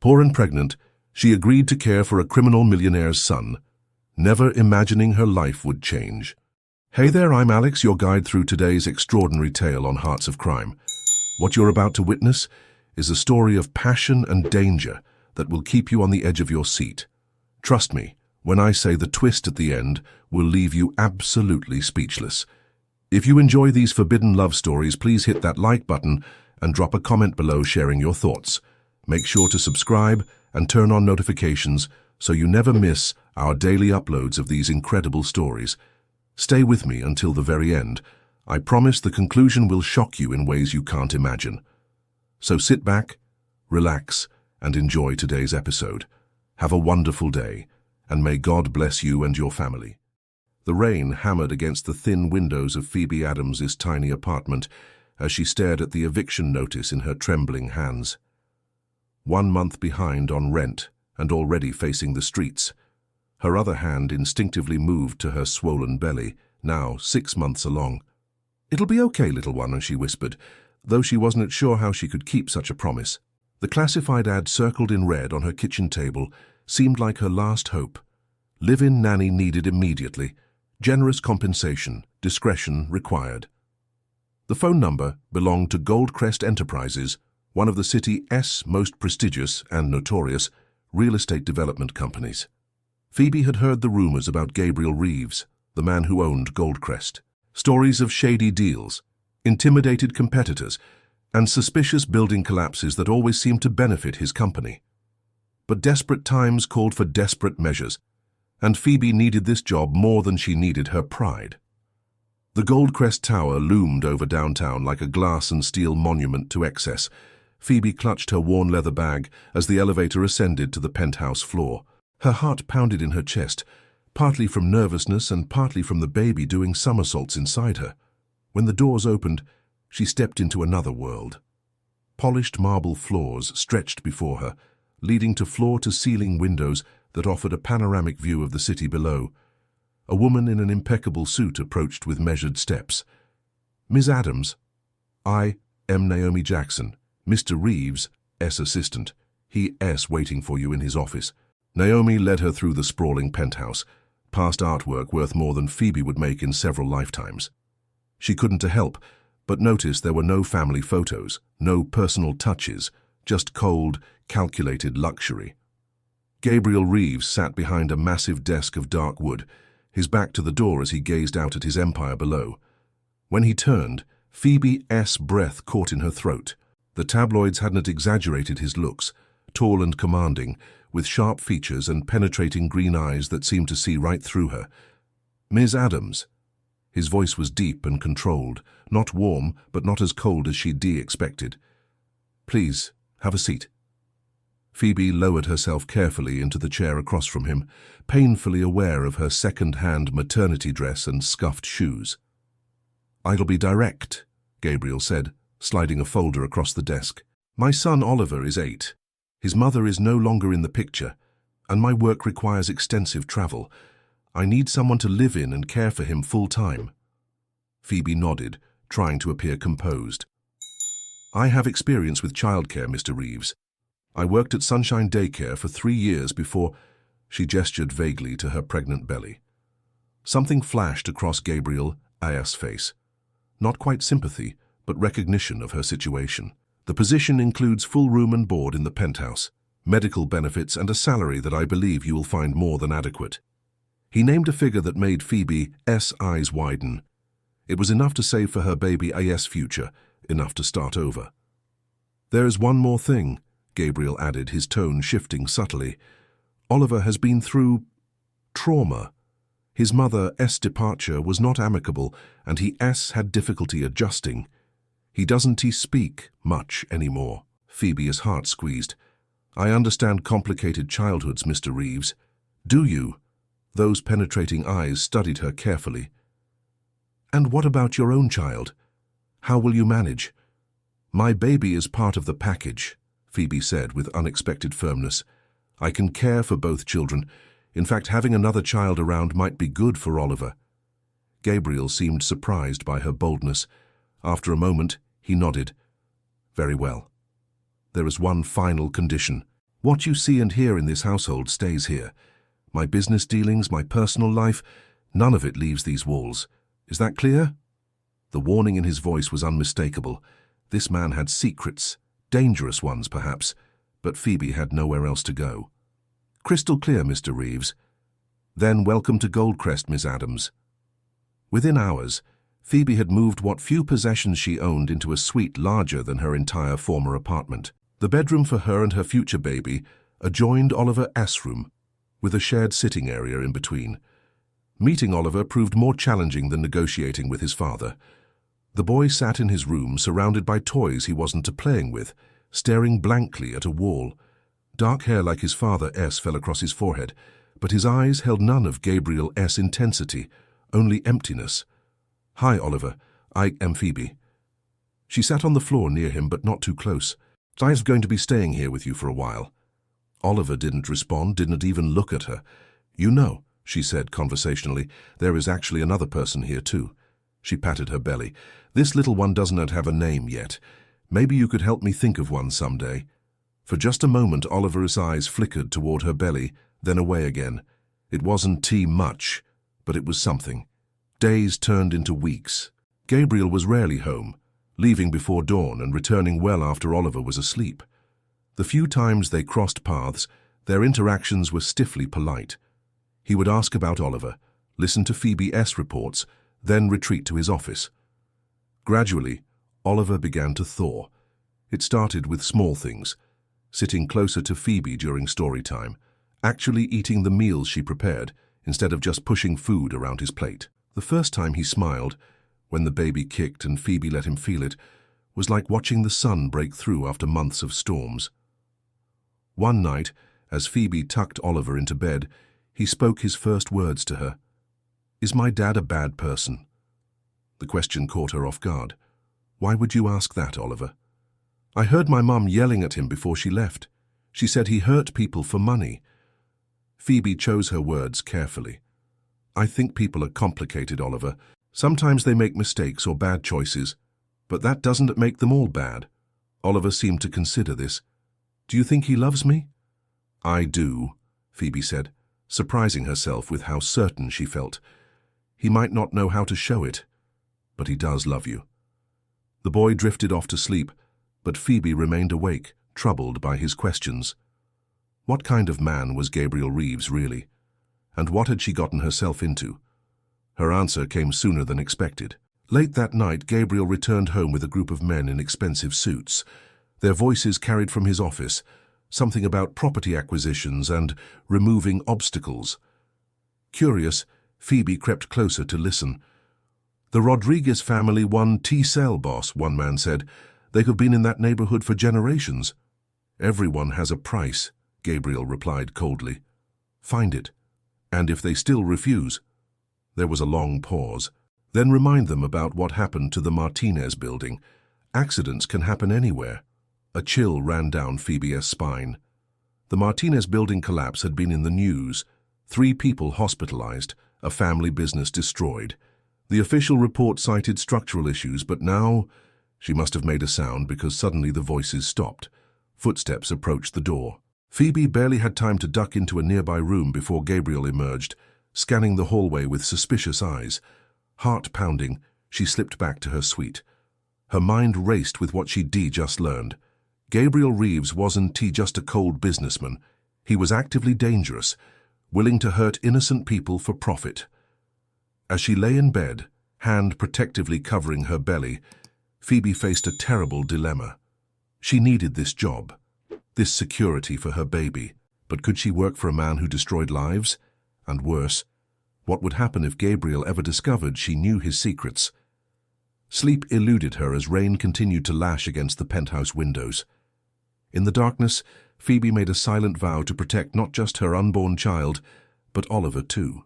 Poor and pregnant, she agreed to care for a criminal millionaire's son, never imagining her life would change. Hey there, I'm Alex, your guide through today's extraordinary tale on Hearts of Crime. What you're about to witness is a story of passion and danger that will keep you on the edge of your seat. Trust me, when I say the twist at the end will leave you absolutely speechless. If you enjoy these forbidden love stories, please hit that like button and drop a comment below sharing your thoughts. Make sure to subscribe and turn on notifications so you never miss our daily uploads of these incredible stories. Stay with me until the very end. I promise the conclusion will shock you in ways you can't imagine. So sit back, relax, and enjoy today's episode. Have a wonderful day, and may God bless you and your family. The rain hammered against the thin windows of Phoebe Adams's tiny apartment as she stared at the eviction notice in her trembling hands. 1 month behind on rent and already facing the streets. Her other hand instinctively moved to her swollen belly, now 6 months along. "It'll be okay, little one," she whispered, though she wasn't sure how she could keep such a promise. The classified ad circled in red on her kitchen table seemed like her last hope. Live-in nanny needed immediately. Generous compensation, discretion required. The phone number belonged to Goldcrest Enterprises, one of the city's most prestigious and notorious real estate development companies. Phoebe had heard the rumors about Gabriel Reeves, the man who owned Goldcrest. Stories of shady deals, intimidated competitors, and suspicious building collapses that always seemed to benefit his company. But desperate times called for desperate measures, and Phoebe needed this job more than she needed her pride. The Goldcrest Tower loomed over downtown like a glass and steel monument to excess. Phoebe clutched her worn leather bag as the elevator ascended to the penthouse floor. Her heart pounded in her chest, partly from nervousness and partly from the baby doing somersaults inside her. When the doors opened, she stepped into another world. Polished marble floors stretched before her, leading to floor-to-ceiling windows that offered a panoramic view of the city below. A woman in an impeccable suit approached with measured steps. "Ms. Adams, I am Naomi Jackson, Mr. Reeves' assistant. He's waiting for you in his office." Naomi led her through the sprawling penthouse, past artwork worth more than Phoebe would make in several lifetimes. She couldn't help but notice there were no family photos, no personal touches, just cold, calculated luxury. Gabriel Reeves sat behind a massive desk of dark wood, his back to the door as he gazed out at his empire below. When he turned, Phoebe's breath caught in her throat. The tabloids hadn't exaggerated his looks, tall and commanding, with sharp features and penetrating green eyes that seemed to see right through her. "Ms. Adams." His voice was deep and controlled, not warm, but not as cold as she'd expected. "Please, have a seat." Phoebe lowered herself carefully into the chair across from him, painfully aware of her second-hand maternity dress and scuffed shoes. "I'll be direct," Gabriel said, sliding a folder across the desk. "My son Oliver is 8. His mother is no longer in the picture, and my work requires extensive travel. I need someone to live in and care for him full-time." Phoebe nodded, trying to appear composed. "I have experience with childcare, Mr. Reeves. I worked at Sunshine Daycare for 3 years before—" She gestured vaguely to her pregnant belly. Something flashed across Gabriel's face. Not quite sympathy, but recognition of her situation. "The position includes full room and board in the penthouse, medical benefits, and a salary that I believe you will find more than adequate." He named a figure that made Phoebe's eyes widen. It was enough to save for her baby's future, enough to start over. "There's one more thing," Gabriel added, his tone shifting subtly. "Oliver has been through trauma. His mother's departure was not amicable, and he had difficulty adjusting. He doesn't speak much anymore." Phoebe's heart squeezed. "I understand complicated childhoods, Mr. Reeves. Do you?" Those penetrating eyes studied her carefully. "And what about your own child? How will you manage?" "My baby is part of the package," Phoebe said with unexpected firmness. "I can care for both children. In fact, having another child around might be good for Oliver." Gabriel seemed surprised by her boldness. After a moment, he nodded. "Very well. There is one final condition." What you see and hear in this household stays here. My business dealings, my personal life, none of it leaves these walls. Is that clear?" The warning in his voice was unmistakable. This man had secrets, dangerous ones perhaps, but Phoebe had nowhere else to go. "Crystal clear, Mr. Reeves." "Then welcome to Goldcrest, Miss Adams." Within hours, Phoebe had moved what few possessions she owned into a suite larger than her entire former apartment. The bedroom for her and her future baby adjoined Oliver's room, with a shared sitting area in between. Meeting Oliver proved more challenging than negotiating with his father. The boy sat in his room, surrounded by toys he wasn't playing with, staring blankly at a wall. Dark hair like his father's fell across his forehead, but his eyes held none of Gabriel's intensity, only emptiness. "Hi, Oliver. I am Phoebe." She sat on the floor near him, but not too close. "I'm going to be staying here with you for a while." Oliver didn't respond, didn't even look at her. "You know," she said conversationally, "there is actually another person here too." She patted her belly. "This little one doesn't have a name yet. Maybe you could help me think of one someday." For just a moment, Oliver's eyes flickered toward her belly, then away again. It wasn't much, but it was something. Days turned into weeks. Gabriel was rarely home, leaving before dawn and returning well after Oliver was asleep. The few times they crossed paths, their interactions were stiffly polite. He would ask about Oliver, listen to Phoebe's reports, then retreat to his office. Gradually, Oliver began to thaw. It started with small things, sitting closer to Phoebe during story time, actually eating the meals she prepared, instead of just pushing food around his plate. The first time he smiled, when the baby kicked and Phoebe let him feel it, was like watching the sun break through after months of storms. One night, as Phoebe tucked Oliver into bed, he spoke his first words to her. "Is my dad a bad person?" The question caught her off guard. "Why would you ask that, Oliver?" "I heard my mum yelling at him before she left. She said he hurt people for money." Phoebe chose her words carefully. "I think people are complicated, Oliver. Sometimes they make mistakes or bad choices, but that doesn't make them all bad." Oliver seemed to consider this. "Do you think he loves me?" "I do," Phoebe said, surprising herself with how certain she felt. "He might not know how to show it, but he does love you." The boy drifted off to sleep, but Phoebe remained awake, troubled by his questions. What kind of man was Gabriel Reeves, really? And what had she gotten herself into? Her answer came sooner than expected. Late that night, Gabriel returned home with a group of men in expensive suits. Their voices carried from his office, something about property acquisitions and removing obstacles. Curious, Phoebe crept closer to listen. "The Rodriguez family won T-cell, boss," one man said. "They have been in that neighborhood for generations." "Everyone has a price," Gabriel replied coldly. "Find it. And if they still refuse—" There was a long pause. "Then remind them about what happened to the Martinez building. Accidents can happen anywhere." A chill ran down Phoebe's spine. The Martinez building collapse had been in the news. 3 people hospitalized, a family business destroyed. The official report cited structural issues, but now she must have made a sound because suddenly the voices stopped. Footsteps approached the door. Phoebe barely had time to duck into a nearby room before Gabriel emerged, scanning the hallway with suspicious eyes. Heart pounding, she slipped back to her suite. Her mind raced with what she'd just learned. Gabriel Reeves wasn't just a cold businessman. He was actively dangerous, willing to hurt innocent people for profit. As she lay in bed, hand protectively covering her belly, Phoebe faced a terrible dilemma. She needed this job, this security for her baby, but could she work for a man who destroyed lives? And worse, what would happen if Gabriel ever discovered she knew his secrets? Sleep eluded her as rain continued to lash against the penthouse windows. In the darkness, Phoebe made a silent vow to protect not just her unborn child, but Oliver too.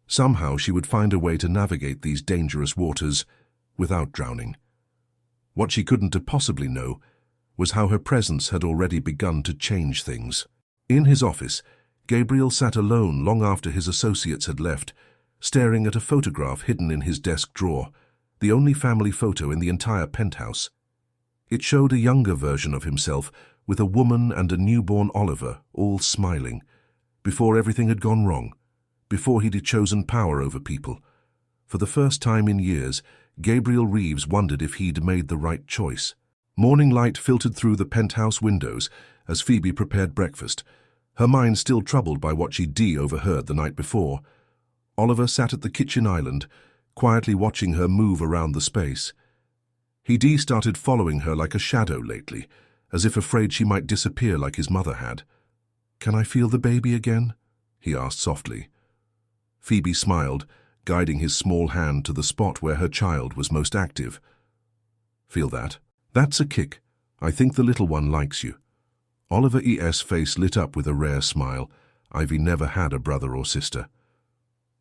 Somehow she would find a way to navigate these dangerous waters without drowning. What she couldn't possibly know was how her presence had already begun to change things. In his office, Gabriel sat alone long after his associates had left, staring at a photograph hidden in his desk drawer, the only family photo in the entire penthouse. It showed a younger version of himself, with a woman and a newborn Oliver, all smiling, before everything had gone wrong, before he'd chosen power over people. For the first time in years, Gabriel Reeves wondered if he'd made the right choice. Morning light filtered through the penthouse windows as Phoebe prepared breakfast, her mind still troubled by what she'd overheard the night before. Oliver sat at the kitchen island, quietly watching her move around the space. He'd started following her like a shadow lately, as if afraid she might disappear like his mother had. "Can I feel the baby again?" he asked softly. Phoebe smiled, guiding his small hand to the spot where her child was most active. "Feel that? That's a kick. I think the little one likes you." Oliver E.'s face lit up with a rare smile. Ivy never had a brother or sister.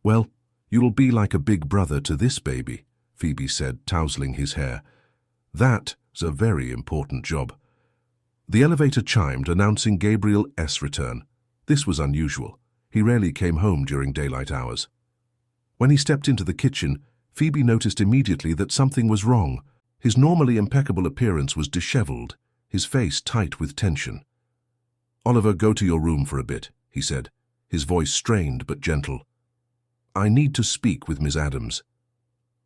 "Well, you'll be like a big brother to this baby," Phoebe said, tousling his hair. "That's a very important job." The elevator chimed, announcing Gabriel's return. This was unusual. He rarely came home during daylight hours. When he stepped into the kitchen, Phoebe noticed immediately that something was wrong. His normally impeccable appearance was disheveled, his face tight with tension. "Oliver, go to your room for a bit," he said, his voice strained but gentle. "I need to speak with Miss Adams."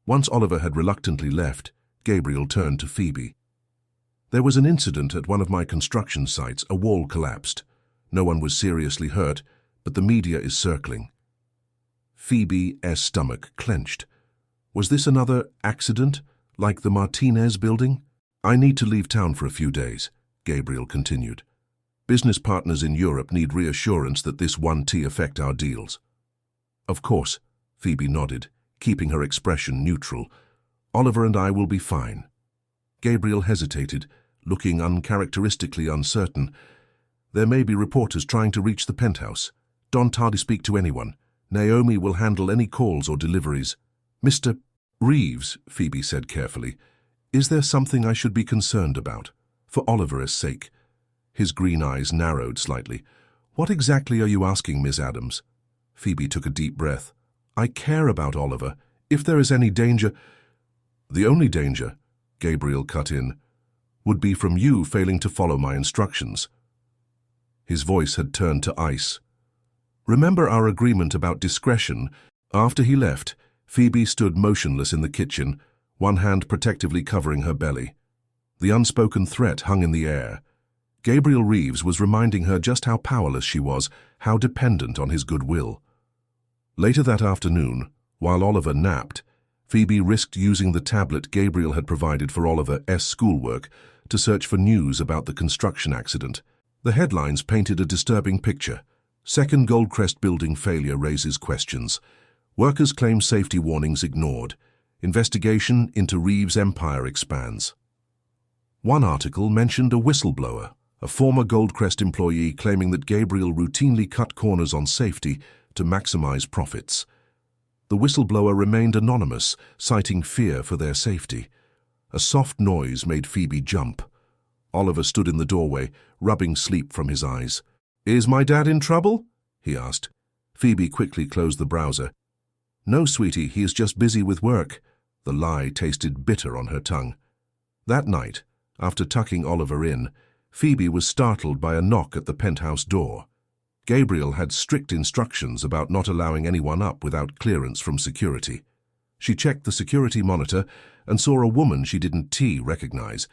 Once Oliver had reluctantly left, Gabriel turned to Phoebe. "There was an incident at one of my construction sites. A wall collapsed. No one was seriously hurt, but the media is circling." Phoebe's stomach clenched. Was this another accident, like the Martinez building? "I need to leave town for a few days," Gabriel continued. "Business partners in Europe need reassurance that this won't affect our deals." "Of course," Phoebe nodded, keeping her expression neutral. "Oliver and I will be fine." Gabriel hesitated, looking uncharacteristically uncertain. "There may be reporters trying to reach the penthouse. Don't hardly speak to anyone. Naomi will handle any calls or deliveries." "Mr. Reeves," Phoebe said carefully, "is there something I should be concerned about? For Oliver's sake." His green eyes narrowed slightly. "What exactly are you asking, Miss Adams?" Phoebe took a deep breath. "I care about Oliver. If there is any danger—" "The only danger," Gabriel cut in, "would be from you failing to follow my instructions." His voice had turned to ice. "Remember our agreement about discretion?" After he left, Phoebe stood motionless in the kitchen, one hand protectively covering her belly. The unspoken threat hung in the air. Gabriel Reeves was reminding her just how powerless she was, how dependent on his goodwill. Later that afternoon, while Oliver napped, Phoebe risked using the tablet Gabriel had provided for Oliver's schoolwork to search for news about the construction accident. The headlines painted a disturbing picture. Second Goldcrest building failure raises questions. Workers claim safety warnings ignored. Investigation into Reeves' empire expands. One article mentioned a whistleblower, a former Goldcrest employee claiming that Gabriel routinely cut corners on safety to maximize profits. The whistleblower remained anonymous, citing fear for their safety. A soft noise made Phoebe jump. Oliver stood in the doorway, rubbing sleep from his eyes. "Is my dad in trouble?" he asked. Phoebe quickly closed the browser. "No, sweetie, he is just busy with work." The lie tasted bitter on her tongue. That night, after tucking Oliver in, Phoebe was startled by a knock at the penthouse door. Gabriel had strict instructions about not allowing anyone up without clearance from security. She checked the security monitor and saw a woman she didn't recognize,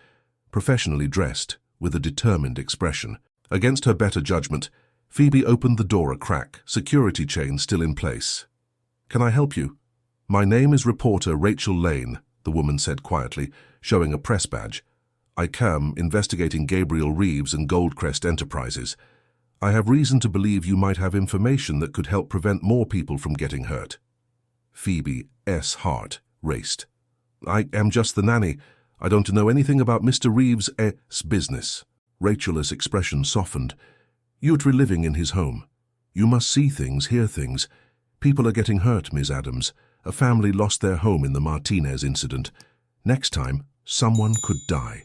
professionally dressed, with a determined expression. Against her better judgment, Phoebe opened the door a crack, security chain still in place. "Can I help you?" "My name is reporter Rachel Lane," the woman said quietly, showing a press badge. "I come investigating Gabriel Reeves and Goldcrest Enterprises. I have reason to believe you might have information that could help prevent more people from getting hurt." Phoebe's heart raced. "I am just the nanny. I don't know anything about Mr. Reeves' business." Rachel's expression softened. "You're living in his home. You must see things, hear things. People are getting hurt, Miss Adams. A family lost their home in the Martinez incident. Next time, someone could die."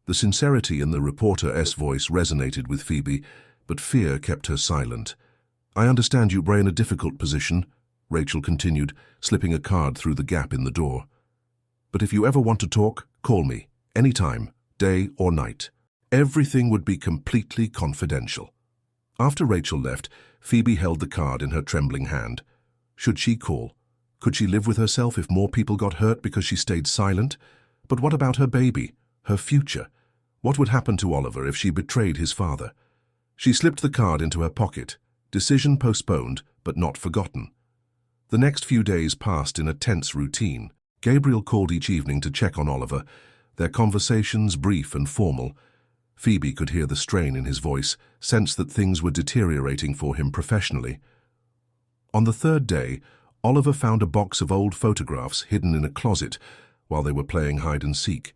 The sincerity in the reporter's voice resonated with Phoebe, but fear kept her silent. "I understand you were in a difficult position," Rachel continued, slipping a card through the gap in the door. "But if you ever want to talk, call me, anytime, day or night." Everything would be completely confidential. After Rachel left, Phoebe held the card in her trembling hand. Should she call? Could she live with herself if more people got hurt because she stayed silent? But what about her baby, her future? What would happen to Oliver if she betrayed his father? She slipped the card into her pocket. Decision postponed, but not forgotten. The next few days passed in a tense routine. Gabriel called each evening to check on Oliver, their conversations brief and formal. Phoebe could hear the strain in his voice, sense that things were deteriorating for him professionally. On the third day, Oliver found a box of old photographs hidden in a closet while they were playing hide-and-seek.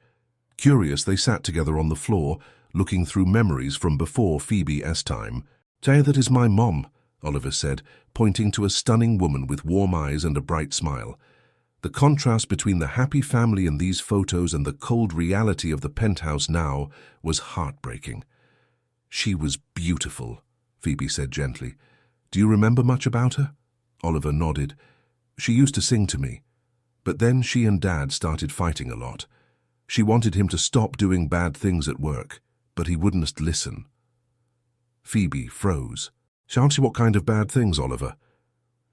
Curious, they sat together on the floor, looking through memories from before Phoebe's time. "Say that is my mom," Oliver said, pointing to a stunning woman with warm eyes and a bright smile. The contrast between the happy family in these photos and the cold reality of the penthouse now was heartbreaking. "She was beautiful," Phoebe said gently. "Do you remember much about her?" Oliver nodded. "She used to sing to me. But then she and Dad started fighting a lot. She wanted him to stop doing bad things at work, but he wouldn't listen." Phoebe froze. "Shan't she what kind of bad things, Oliver?"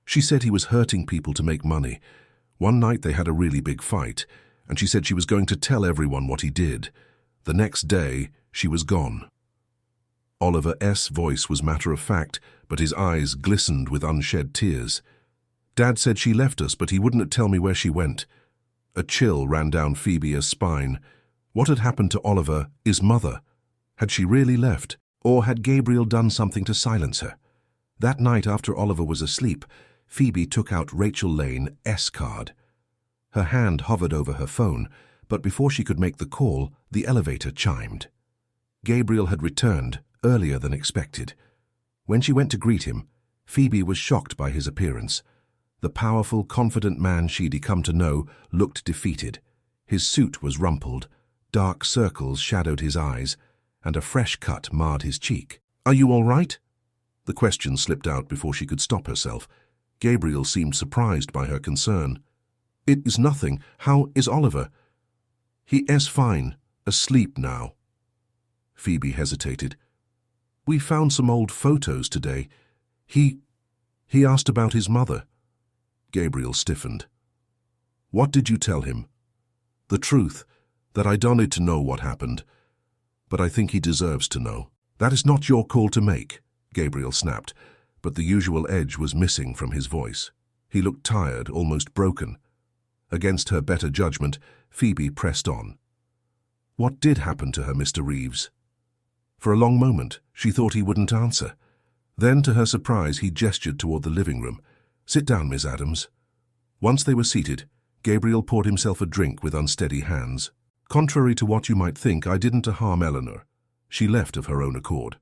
"She said he was hurting people to make money. One night they had a really big fight, and she said she was going to tell everyone what he did. The next day, she was gone." Oliver's voice was matter-of-fact, but his eyes glistened with unshed tears. "Dad said she left us, but he wouldn't tell me where she went." A chill ran down Phoebe's spine. What had happened to Oliver, his mother? Had she really left, or had Gabriel done something to silence her? That night after Oliver was asleep, Phoebe took out Rachel Lane's card. Her hand hovered over her phone, but before she could make the call, the elevator chimed. Gabriel had returned earlier than expected. When she went to greet him, Phoebe was shocked by his appearance. The powerful, confident man she'd come to know looked defeated. His suit was rumpled, dark circles shadowed his eyes, and a fresh cut marred his cheek. "Are you all right?" The question slipped out before she could stop herself. Gabriel seemed surprised by her concern. "It is nothing. How is Oliver?" "He is fine. Asleep now." Phoebe hesitated. "We found some old photos today. He asked about his mother." Gabriel stiffened. "What did you tell him?" "The truth, that I don't need to know what happened. But I think he deserves to know." "That is not your call to make," Gabriel snapped, but the usual edge was missing from his voice. He looked tired, almost broken. Against her better judgment, Phoebe pressed on. "What did happen to her, Mr. Reeves?" For a long moment, she thought he wouldn't answer. Then, to her surprise, he gestured toward the living room. "Sit down, Miss Adams." Once they were seated, Gabriel poured himself a drink with unsteady hands. "Contrary to what you might think, I didn't harm Eleanor. She left of her own accord.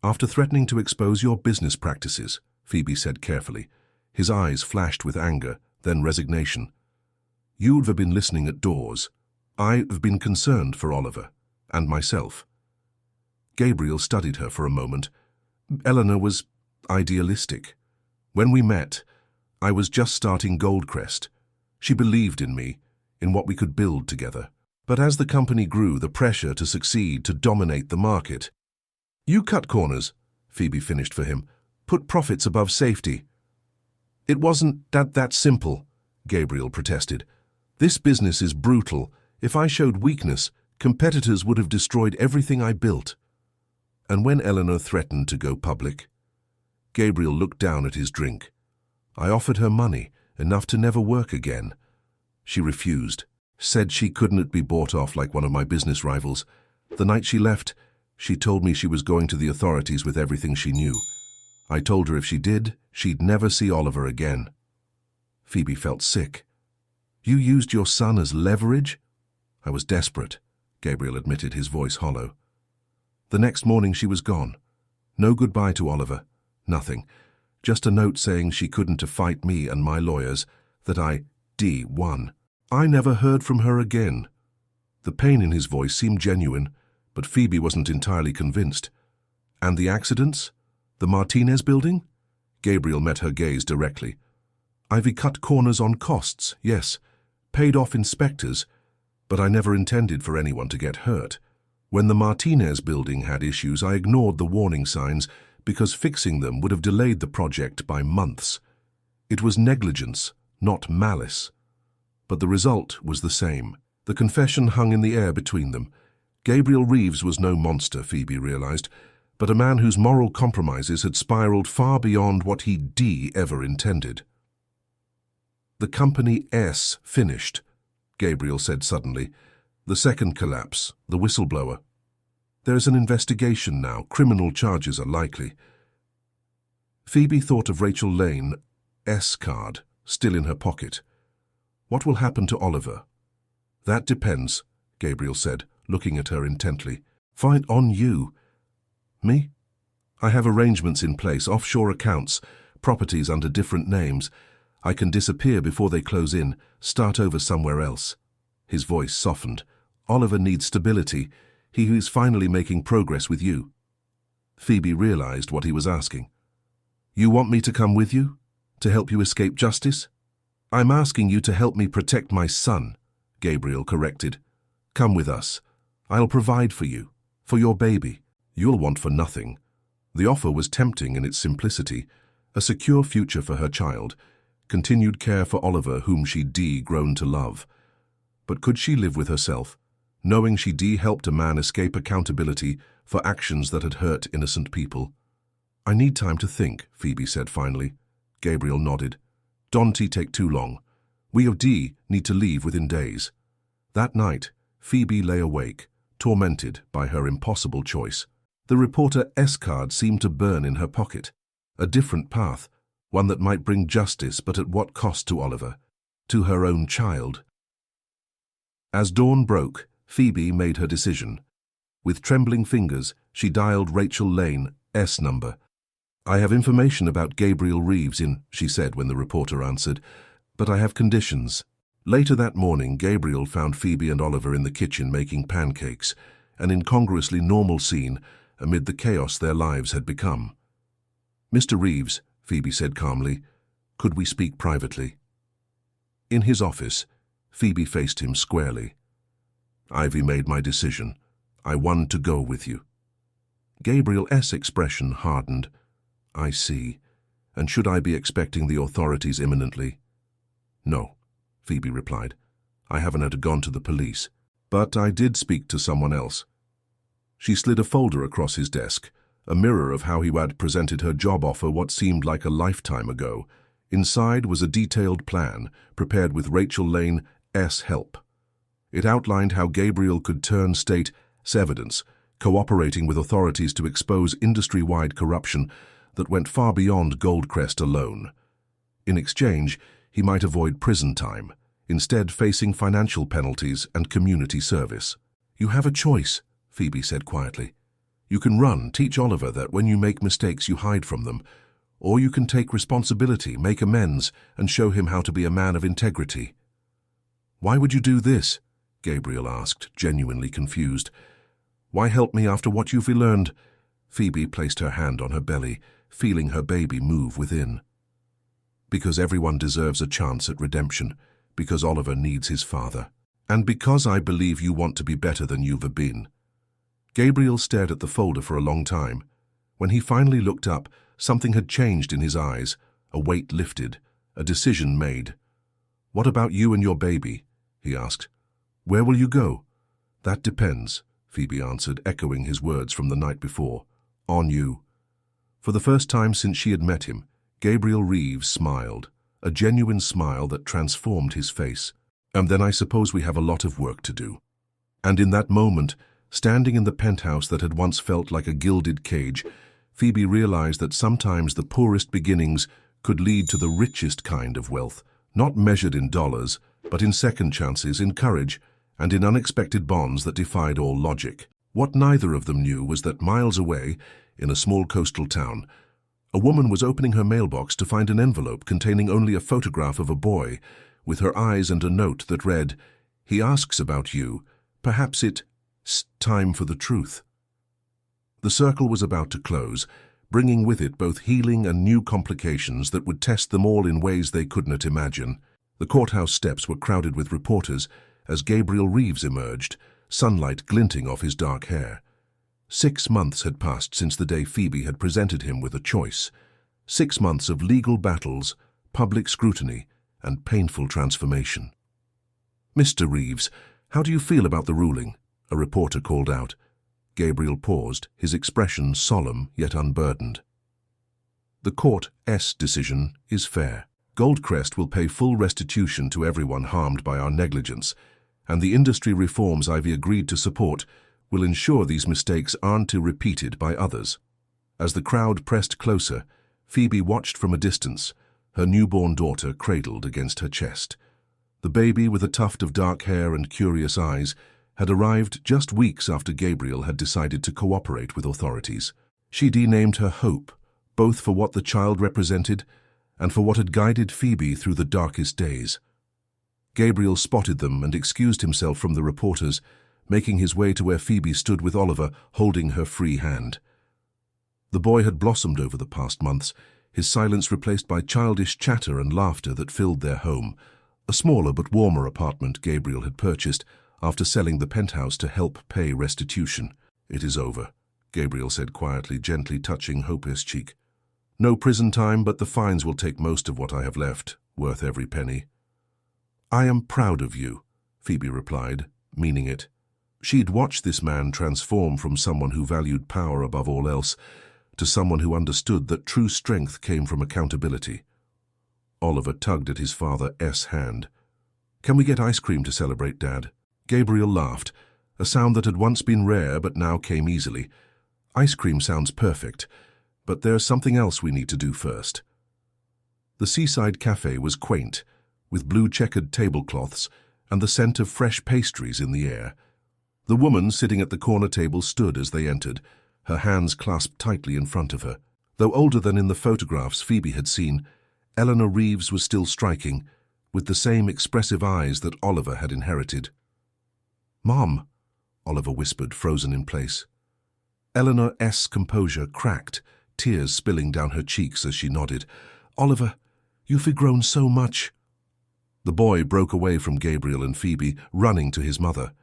After threatening to expose your business practices," Phoebe said carefully. His eyes flashed with anger, then resignation. "You've been listening at doors. I've been concerned for Oliver, and myself." Gabriel studied her for a moment. "Eleanor was idealistic. When we met, I was just starting Goldcrest. She believed in me, in what we could build together. But as the company grew, the pressure to succeed, to dominate the market—" "You cut corners," Phoebe finished for him. "Put profits above safety." "It wasn't that simple," Gabriel protested. "This business is brutal. If I showed weakness, competitors would have destroyed everything I built." "And when Eleanor threatened to go public?" Gabriel looked down at his drink. "I offered her money, enough to never work again. She refused, said she couldn't be bought off like one of my business rivals. The night she left, she told me she was going to the authorities with everything she knew. I told her if she did, she'd never see Oliver again." Phoebe felt sick. "You used your son as leverage?" "I was desperate," Gabriel admitted, his voice hollow. The next morning she was gone. No goodbye to Oliver. Nothing. Just a note saying she couldn't fight me and my lawyers, that I won. I never heard from her again. The pain in his voice seemed genuine, but Phoebe wasn't entirely convinced. "And the accidents? The Martinez building?" Gabriel met her gaze directly. "Ivy cut corners on costs, yes. Paid off inspectors, but I never intended for anyone to get hurt. When the Martinez building had issues, I ignored the warning signs because fixing them would have delayed the project by months. It was negligence, not malice. But the result was the same. The confession hung in the air between them. Gabriel Reeves was no monster, Phoebe realized, but a man whose moral compromises had spiraled far beyond what he ever intended. The Company S finished, Gabriel said suddenly. The second collapse, the whistleblower. There is an investigation now. Criminal charges are likely. Phoebe thought of Rachel Lane, S card, still in her pocket. What will happen to Oliver? That depends, Gabriel said, looking at her intently. Fine on you. Me? I have arrangements in place, offshore accounts, properties under different names. I can disappear before they close in, start over somewhere else. His voice softened. Oliver needs stability. He is finally making progress with you. Phoebe realized what he was asking. You want me to come with you? To help you escape justice? I'm asking you to help me protect my son, Gabriel corrected. Come with us. I'll provide for you, for your baby. You'll want for nothing. The offer was tempting in its simplicity, a secure future for her child, continued care for Oliver, whom she'd grown to love. But could she live with herself, knowing she'd helped a man escape accountability for actions that had hurt innocent people? I need time to think, Phoebe said finally. Gabriel nodded. Don't take too long. We of need to leave within days. That night, Phoebe lay awake, tormented by her impossible choice. The reporter S card seemed to burn in her pocket. A different path, one that might bring justice, but at what cost to Oliver, to her own child? As dawn broke, Phoebe made her decision. With trembling fingers, she dialed Rachel Lane, S number. I have information about Gabriel Reeves she said when the reporter answered, but I have conditions. Later that morning, Gabriel found Phoebe and Oliver in the kitchen making pancakes, an incongruously normal scene amid the chaos their lives had become. Mr. Reeves, Phoebe said calmly, could we speak privately? In his office, Phoebe faced him squarely. I've made my decision. I want to go with you. Gabriel's expression hardened. I see. And should I be expecting the authorities imminently? No, Phoebe replied. I haven't gone to the police, but I did speak to someone else. She slid a folder across his desk, a mirror of how he had presented her job offer what seemed like a lifetime ago. Inside was a detailed plan, prepared with Rachel Lane's help. It outlined how Gabriel could turn state evidence, cooperating with authorities to expose industry-wide corruption that went far beyond Goldcrest alone. In exchange, he might avoid prison time, instead facing financial penalties and community service. You have a choice, Phoebe said quietly. You can run, teach Oliver that when you make mistakes you hide from them, or you can take responsibility, make amends, and show him how to be a man of integrity. Why would you do this? Gabriel asked, genuinely confused. Why help me after what you've learned? Phoebe placed her hand on her belly, feeling her baby move within. Because everyone deserves a chance at redemption, because Oliver needs his father, and because I believe you want to be better than you've been. Gabriel stared at the folder for a long time. When he finally looked up, something had changed in his eyes, a weight lifted, a decision made. What about you and your baby? He asked. Where will you go? That depends, Phoebe answered, echoing his words from the night before. On you. For the first time since she had met him, Gabriel Reeves smiled, a genuine smile that transformed his face. And then I suppose we have a lot of work to do. And in that moment, standing in the penthouse that had once felt like a gilded cage, Phoebe realized that sometimes the poorest beginnings could lead to the richest kind of wealth, not measured in dollars, but in second chances, in courage, and in unexpected bonds that defied all logic. What neither of them knew was that miles away, in a small coastal town, a woman was opening her mailbox to find an envelope containing only a photograph of a boy, with her eyes and a note that read, "He asks about you. Perhaps it's time for the truth." The circle was about to close, bringing with it both healing and new complications that would test them all in ways they couldn't imagine. The courthouse steps were crowded with reporters as Gabriel Reeves emerged, sunlight glinting off his dark hair. 6 months had passed since the day Phoebe had presented him with a choice. 6 months of legal battles, public scrutiny, and painful transformation. "Mr. Reeves, how do you feel about the ruling?" a reporter called out. Gabriel paused, his expression solemn yet unburdened. "The Court's decision is fair. Goldcrest will pay full restitution to everyone harmed by our negligence, and the industry reforms I've agreed to support will ensure these mistakes aren't repeated by others." As the crowd pressed closer, Phoebe watched from a distance, her newborn daughter cradled against her chest. The baby, with a tuft of dark hair and curious eyes, had arrived just weeks after Gabriel had decided to cooperate with authorities. She'd named her Hope, both for what the child represented and for what had guided Phoebe through the darkest days. Gabriel spotted them and excused himself from the reporters, making his way to where Phoebe stood with Oliver, holding her free hand. The boy had blossomed over the past months, his silence replaced by childish chatter and laughter that filled their home, a smaller but warmer apartment Gabriel had purchased after selling the penthouse to help pay restitution. "It is over," Gabriel said quietly, gently touching Hope's cheek. "No prison time, but the fines will take most of what I have left, worth every penny." "I am proud of you," Phoebe replied, meaning it. She'd watched this man transform from someone who valued power above all else to someone who understood that true strength came from accountability. Oliver tugged at his father's hand. "Can we get ice cream to celebrate, Dad?" Gabriel laughed, a sound that had once been rare but now came easily. "Ice cream sounds perfect, but there's something else we need to do first." The seaside cafe was quaint, with blue checkered tablecloths and the scent of fresh pastries in the air. The woman sitting at the corner table stood as they entered, her hands clasped tightly in front of her. Though older than in the photographs Phoebe had seen, Eleanor Reeves was still striking, with the same expressive eyes that Oliver had inherited. "Mom," Oliver whispered, frozen in place. Eleanor's composure cracked, tears spilling down her cheeks as she nodded. "Oliver, you've grown so much." The boy broke away from Gabriel and Phoebe, running to his mother.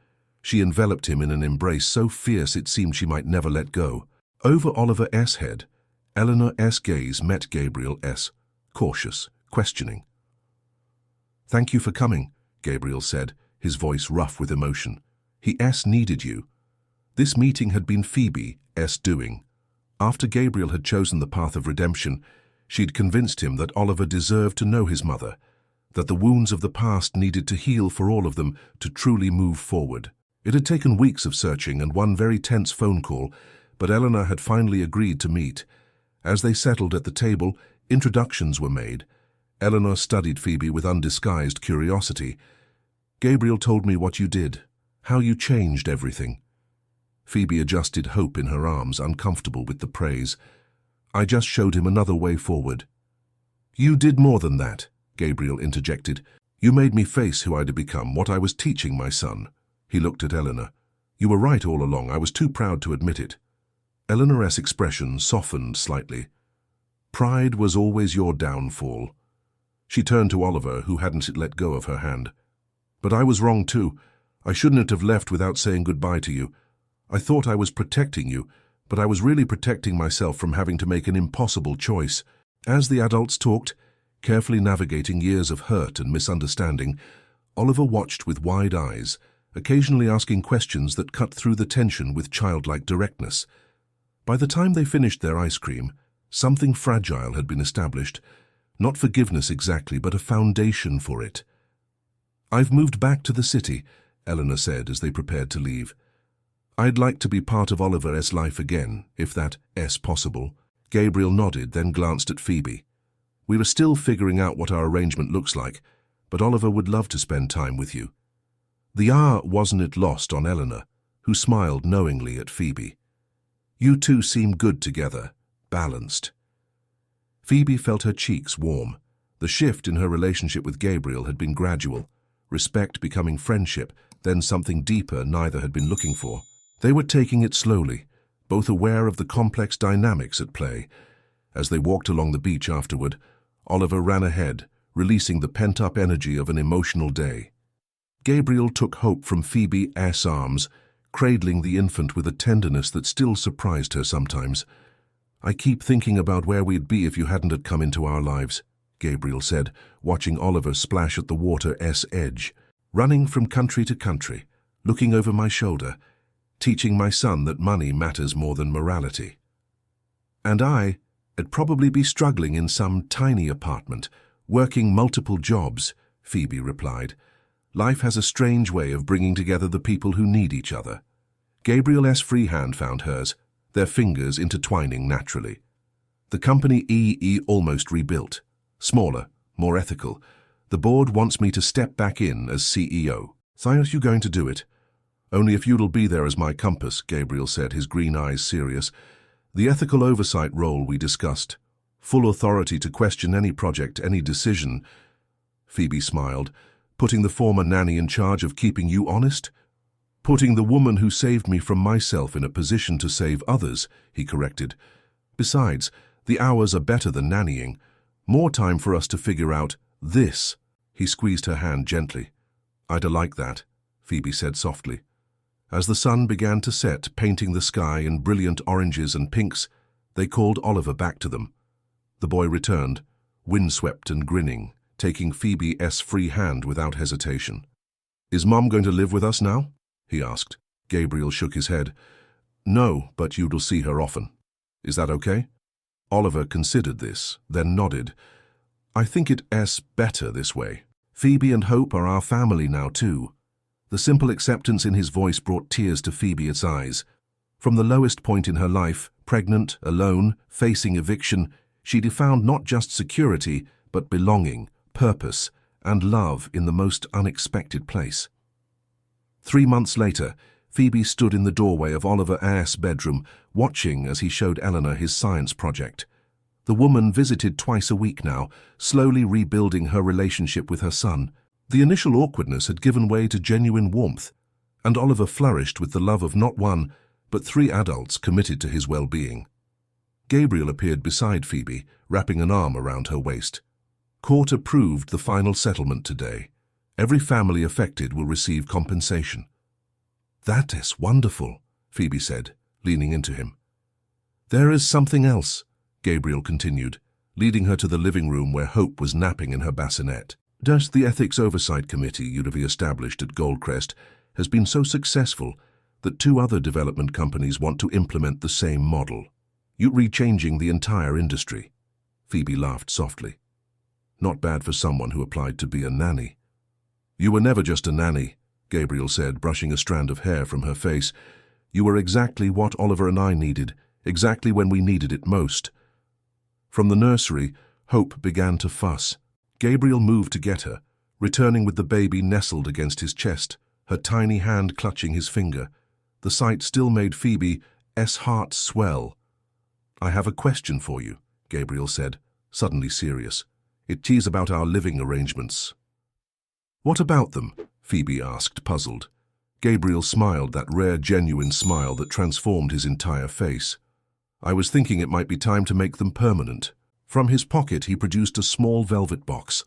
She enveloped him in an embrace so fierce it seemed she might never let go. Over Oliver's head, Eleanor's gaze met Gabriel's, cautious, questioning. "Thank you for coming," Gabriel said, his voice rough with emotion. "He needed you." This meeting had been Phoebe's doing. After Gabriel had chosen the path of redemption, she'd convinced him that Oliver deserved to know his mother, that the wounds of the past needed to heal for all of them to truly move forward. It had taken weeks of searching and one very tense phone call, but Eleanor had finally agreed to meet. As they settled at the table, introductions were made. Eleanor studied Phoebe with undisguised curiosity. "Gabriel told me what you did, how you changed everything." Phoebe adjusted Hope in her arms, uncomfortable with the praise. "I just showed him another way forward." "You did more than that," Gabriel interjected. "You made me face who I'd become, what I was teaching my son." He looked at Eleanor. "You were right all along. I was too proud to admit it." Eleanor's expression softened slightly. "Pride was always your downfall." She turned to Oliver, who hadn't let go of her hand. "But I was wrong too. I shouldn't have left without saying goodbye to you. I thought I was protecting you, but I was really protecting myself from having to make an impossible choice." As the adults talked, carefully navigating years of hurt and misunderstanding, Oliver watched with wide eyes, occasionally asking questions that cut through the tension with childlike directness. By the time they finished their ice cream, something fragile had been established, not forgiveness exactly, but a foundation for it. "I've moved back to the city," Eleanor said as they prepared to leave. "I'd like to be part of Oliver's life again, if that's possible." Gabriel nodded, then glanced at Phoebe. "We are still figuring out what our arrangement looks like, but Oliver would love to spend time with you." The wasn't lost on Eleanor, who smiled knowingly at Phoebe. "You two seem good together, balanced." Phoebe felt her cheeks warm. The shift in her relationship with Gabriel had been gradual, respect becoming friendship, then something deeper neither had been looking for. They were taking it slowly, both aware of the complex dynamics at play. As they walked along the beach afterward, Oliver ran ahead, releasing the pent-up energy of an emotional day. Gabriel took Hope from Phoebe's arms, cradling the infant with a tenderness that still surprised her sometimes. "I keep thinking about where we'd be if you hadn't had come into our lives," Gabriel said, watching Oliver splash at the water's edge, running from country to country, looking over my shoulder, teaching my son that money matters more than morality. "And I'd probably be struggling in some tiny apartment, working multiple jobs," Phoebe replied. "Life has a strange way of bringing together the people who need each other." Gabriel's free hand found hers, their fingers intertwining naturally. "The company almost rebuilt. Smaller, more ethical. The board wants me to step back in as CEO. "So are you going to do it?" "Only if you'll be there as my compass," Gabriel said, his green eyes serious. "The ethical oversight role we discussed. Full authority to question any project, any decision." Phoebe smiled. "Putting the former nanny in charge of keeping you honest?" "Putting the woman who saved me from myself in a position to save others," he corrected. "Besides, the hours are better than nannying. More time for us to figure out this." He squeezed her hand gently. "I'd like that," Phoebe said softly. As the sun began to set, painting the sky in brilliant oranges and pinks, they called Oliver back to them. The boy returned, windswept and grinning, taking Phoebe's free hand without hesitation. "Is Mom going to live with us now?" he asked. Gabriel shook his head. "No, but you'll see her often. Is that okay?" Oliver considered this, then nodded. "I think it's better this way. Phoebe and Hope are our family now too." The simple acceptance in his voice brought tears to Phoebe's eyes. From the lowest point in her life, pregnant, alone, facing eviction, she'd found not just security, but belonging, purpose, and love in the most unexpected place. 3 months later, Phoebe stood in the doorway of Oliver's bedroom, watching as he showed Eleanor his science project. The woman visited twice a week now, slowly rebuilding her relationship with her son. The initial awkwardness had given way to genuine warmth, and Oliver flourished with the love of not one, but 3 adults committed to his well-being. Gabriel appeared beside Phoebe, wrapping an arm around her waist. "Court approved the final settlement today. Every family affected will receive compensation." "That is wonderful," Phoebe said, leaning into him. "There is something else," Gabriel continued, leading her to the living room where Hope was napping in her bassinet. "Does the Ethics Oversight Committee you'd have established at Goldcrest has been so successful that 2 other development companies want to implement the same model. You're rechanging the entire industry." Phoebe laughed softly. "Not bad for someone who applied to be a nanny." "You were never just a nanny," Gabriel said, brushing a strand of hair from her face. "You were exactly what Oliver and I needed, exactly when we needed it most." From the nursery, Hope began to fuss. Gabriel moved to get her, returning with the baby nestled against his chest, her tiny hand clutching his finger. The sight still made Phoebe's heart swell. "I have a question for you," Gabriel said, suddenly serious. "It's about our living arrangements." "What about them?" Phoebe asked, puzzled. Gabriel smiled, that rare, genuine smile that transformed his entire face. "I was thinking it might be time to make them permanent." From his pocket he produced a small velvet box.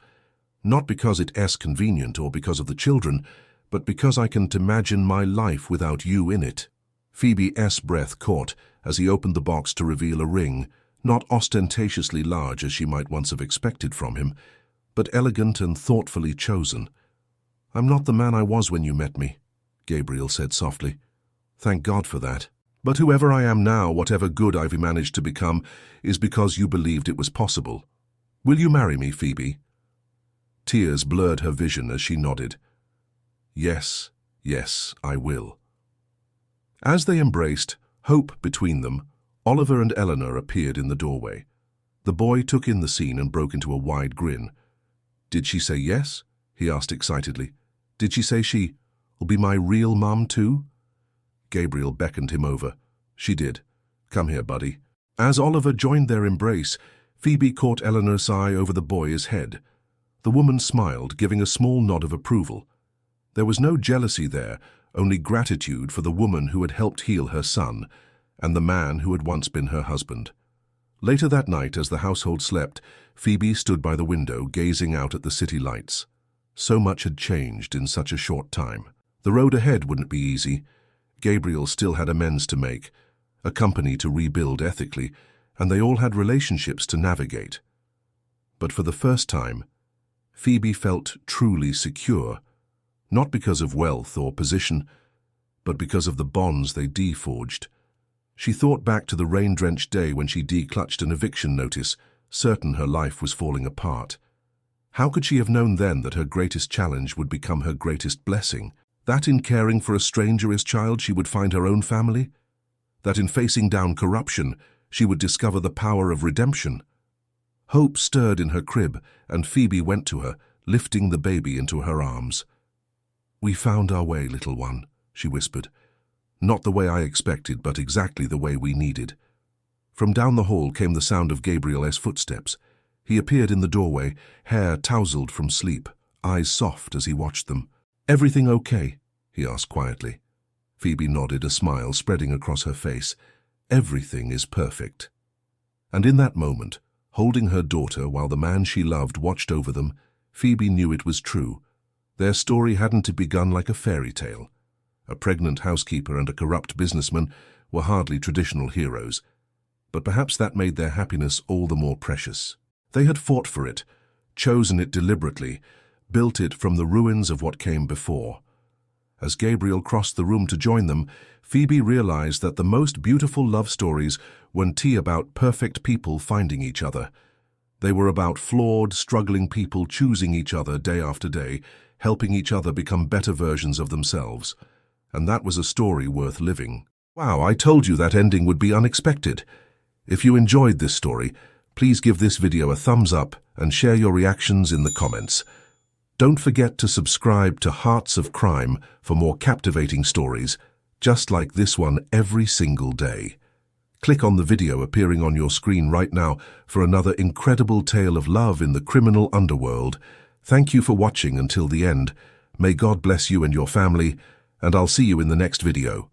"Not because it's convenient or because of the children, but because I can't imagine my life without you in it." Phoebe's breath caught as he opened the box to reveal a ring, not ostentatiously large as she might once have expected from him, but elegant and thoughtfully chosen. "I'm not the man I was when you met me," Gabriel said softly. "Thank God for that. But whoever I am now, whatever good I've managed to become, is because you believed it was possible. Will you marry me, Phoebe?" Tears blurred her vision as she nodded. "Yes, yes, I will." As they embraced, Hope between them, Oliver and Eleanor appeared in the doorway. The boy took in the scene and broke into a wide grin. "Did she say yes?" he asked excitedly. "Did she say she'll be my real mum too?" Gabriel beckoned him over. "She did. Come here, buddy." As Oliver joined their embrace, Phoebe caught Eleanor's eye over the boy's head. The woman smiled, giving a small nod of approval. There was no jealousy there, only gratitude for the woman who had helped heal her son, and the man who had once been her husband. Later that night, as the household slept, Phoebe stood by the window, gazing out at the city lights. So much had changed in such a short time. The road ahead wouldn't be easy. Gabriel still had amends to make, a company to rebuild ethically, and they all had relationships to navigate. But for the first time, Phoebe felt truly secure, not because of wealth or position, but because of the bonds they forged. She thought back to the rain-drenched day when she declutched an eviction notice, certain her life was falling apart. How could she have known then that her greatest challenge would become her greatest blessing? That in caring for a stranger as child she would find her own family? That in facing down corruption she would discover the power of redemption? Hope stirred in her crib, and Phoebe went to her, lifting the baby into her arms. "We found our way, little one," she whispered. "Not the way I expected, but exactly the way we needed." From down the hall came the sound of Gabriel's footsteps. He appeared in the doorway, hair tousled from sleep, eyes soft as he watched them. "Everything okay?" he asked quietly. Phoebe nodded, a smile spreading across her face. "Everything is perfect." And in that moment, holding her daughter while the man she loved watched over them, Phoebe knew it was true. Their story hadn't begun like a fairy tale. A pregnant housekeeper and a corrupt businessman were hardly traditional heroes, but perhaps that made their happiness all the more precious. They had fought for it, chosen it deliberately, built it from the ruins of what came before. As Gabriel crossed the room to join them, Phoebe realized that the most beautiful love stories weren't about perfect people finding each other. They were about flawed, struggling people choosing each other day after day, helping each other become better versions of themselves. And that was a story worth living. Wow, I told you that ending would be unexpected. If you enjoyed this story, please give this video a thumbs up and share your reactions in the comments. Don't forget to subscribe to Hearts of Crime for more captivating stories, just like this one every single day. Click on the video appearing on your screen right now for another incredible tale of love in the criminal underworld. Thank you for watching until the end. May God bless you and your family, and I'll see you in the next video.